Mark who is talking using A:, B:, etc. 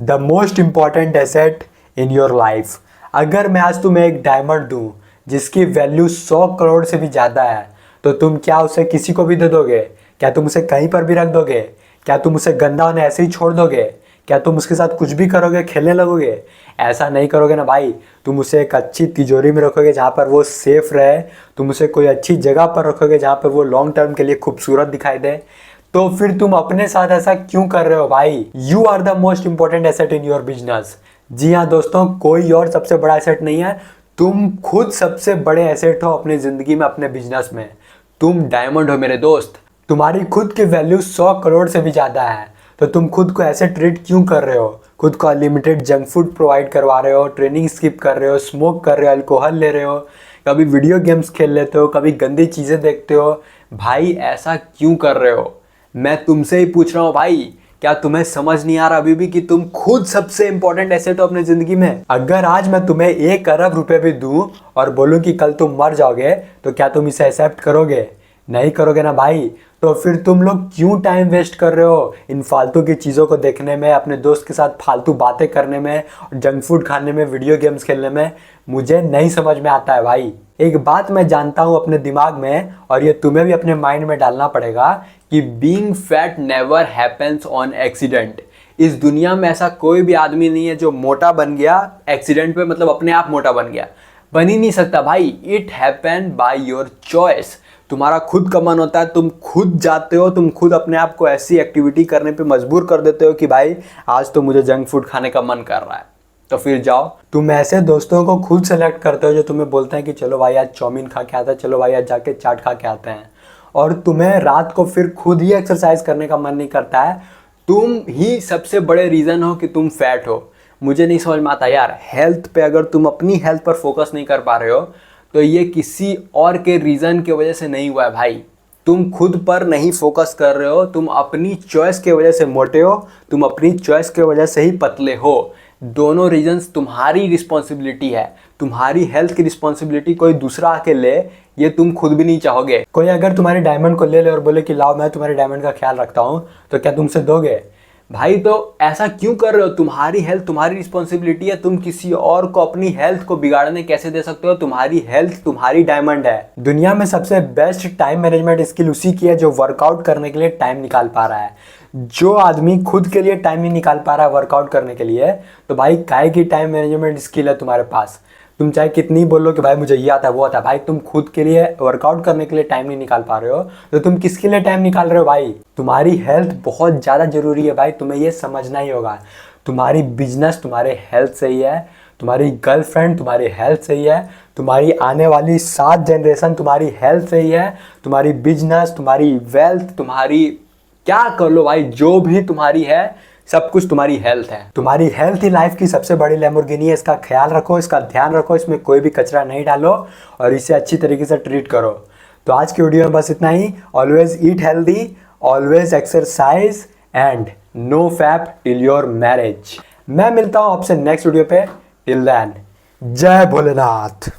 A: The most important asset in your life. अगर मैं आज तुम्हें एक डायमंड दूं जिसकी वैल्यू 100 करोड़ से भी ज़्यादा है, तो तुम क्या उसे किसी को भी दे दोगे? क्या तुम उसे कहीं पर भी रख दोगे? क्या तुम उसे गंदा होने ऐसे ही छोड़ दोगे? क्या तुम उसके साथ कुछ भी करोगे, खेलने लगोगे? ऐसा नहीं करोगे ना भाई। तुम उसे एक अच्छी तिजोरी में रखोगे जहाँ पर वो सेफ रहे। तुम उसे कोई अच्छी जगह पर रखोगे जहाँ पर वो लॉन्ग टर्म के लिए खूबसूरत दिखाई दे। तो फिर तुम अपने साथ ऐसा क्यों कर रहे हो भाई? You are the most important asset in your business. जी हाँ दोस्तों, कोई और सबसे बड़ा एसेट नहीं है। तुम खुद सबसे बड़े एसेट हो अपनी जिंदगी में, अपने बिजनेस में। तुम डायमंड हो मेरे दोस्त। तुम्हारी खुद की वैल्यू 100 करोड़ से भी ज़्यादा है। तो तुम खुद को ऐसे ट्रीट क्यों कर रहे हो? खुद को अनलिमिटेड जंक फूड प्रोवाइड करवा रहे हो, ट्रेनिंग स्किप कर रहे हो, स्मोक कर रहे हो, अल्कोहल ले रहे हो, कभी वीडियो गेम्स खेल लेते हो, कभी गंदी चीज़ें देखते हो। भाई ऐसा क्यों कर रहे हो? मैं तुमसे ही पूछ रहा हूँ भाई। क्या तुम्हें समझ नहीं आ रहा अभी भी कि तुम खुद सबसे इंपॉर्टेंट एसेट हो अपनी जिंदगी में? अगर आज मैं तुम्हें 1 अरब रुपए भी दूं और बोलूं कि कल तुम मर जाओगे, तो क्या तुम इसे एक्सेप्ट करोगे? नहीं करोगे ना भाई। तो फिर तुम लोग क्यों टाइम वेस्ट कर रहे हो इन फालतू की चीज़ों को देखने में, अपने दोस्त के साथ फालतू बातें करने में, जंक फूड खाने में, वीडियो गेम्स खेलने में? मुझे नहीं समझ में आता है भाई। एक बात मैं जानता हूँ अपने दिमाग में, और ये तुम्हें भी अपने माइंड में डालना पड़ेगा कि being fat never happens on accident. इस दुनिया में ऐसा कोई भी आदमी नहीं है जो मोटा बन गया एक्सीडेंट पे, मतलब अपने आप मोटा बन गया। बन ही नहीं सकता भाई। It happen by your choice. तुम्हारा खुद का मन होता है, तुम खुद जाते हो, तुम खुद अपने आप को ऐसी एक्टिविटी करने पे मजबूर कर देते हो कि भाई आज तो मुझे जंक फूड खाने का मन कर रहा है, तो फिर जाओ। तुम ऐसे दोस्तों को खुद सेलेक्ट करते हो जो तुम्हें बोलते हैं कि चलो भाई आज चाउमीन खा के आते हैं, चलो भाई आज जाके चाट खा के आते हैं, और तुम्हें रात को फिर खुद ही एक्सरसाइज करने का मन नहीं करता है। तुम ही सबसे बड़े रीज़न हो कि तुम फैट हो। मुझे नहीं समझ में आता यार। हेल्थ पे अगर तुम अपनी हेल्थ पर फोकस नहीं कर पा रहे हो, तो ये किसी और के रीज़न की वजह से नहीं हुआ है भाई। तुम खुद पर नहीं फोकस कर रहे हो, तुम अपनी चॉइस के वजह से मोटे हो, तुम अपनी चॉइस के वजह से ही पतले हो। दोनों रीजंस तुम्हारी रिस्पॉन्सिबिलिटी है। तुम्हारी हेल्थ की रिस्पॉन्सिबिलिटी कोई दूसरा आके ले, ये तुम खुद भी नहीं चाहोगे। कोई अगर तुम्हारे डायमंड को ले ले और बोले कि लाओ मैं तुम्हारे डायमंड का ख्याल रखता हूँ, तो क्या तुमसे दोगे? भाई तो ऐसा क्यों कर रहे हो? तुम्हारी हेल्थ तुम्हारी रिस्पॉन्सिबिलिटी है। तुम किसी और को अपनी हेल्थ को बिगाड़ने कैसे दे सकते हो? तुम्हारी हेल्थ तुम्हारी डायमंड है। दुनिया में सबसे बेस्ट टाइम मैनेजमेंट स्किल उसी की है जो वर्कआउट करने के लिए टाइम निकाल पा रहा है। जो आदमी खुद के लिए टाइम नहीं निकाल पा रहा है वर्कआउट करने के लिए, तो भाई काहे की टाइम मैनेजमेंट स्किल है तुम्हारे पास? तुम चाहे कितनी बोलो कि भाई मुझे ये आता है वो आता है, भाई तुम खुद के लिए वर्कआउट करने के लिए टाइम नहीं निकाल पा रहे हो, तो तुम किसके लिए टाइम निकाल रहे हो भाई? तुम्हारी हेल्थ बहुत ज़्यादा जरूरी है भाई, तुम्हें ये समझना ही होगा। तुम्हारी बिजनेस तुम्हारे हेल्थ से ही है, तुम्हारी गर्लफ्रेंड तुम्हारी हेल्थ से ही है, तुम्हारी आने वाली 7 जनरेशन तुम्हारी हेल्थ से ही है, तुम्हारी बिजनेस, तुम्हारी वेल्थ, तुम्हारी क्या कर लो भाई, जो भी तुम्हारी है सब कुछ तुम्हारी हेल्थ है। तुम्हारी हेल्थ ही लाइफ की सबसे बड़ी लैम्बोर्गिनी है। इसका ख्याल रखो, इसका ध्यान रखो, इसमें कोई भी कचरा नहीं डालो और इसे अच्छी तरीके से ट्रीट करो। तो आज की वीडियो में बस इतना ही। Always eat healthy, always exercise and no fap till your marriage. मैं मिलता हूं आपसे नेक्स्ट वीडियो पे। टिल देन, जय भोलेनाथ।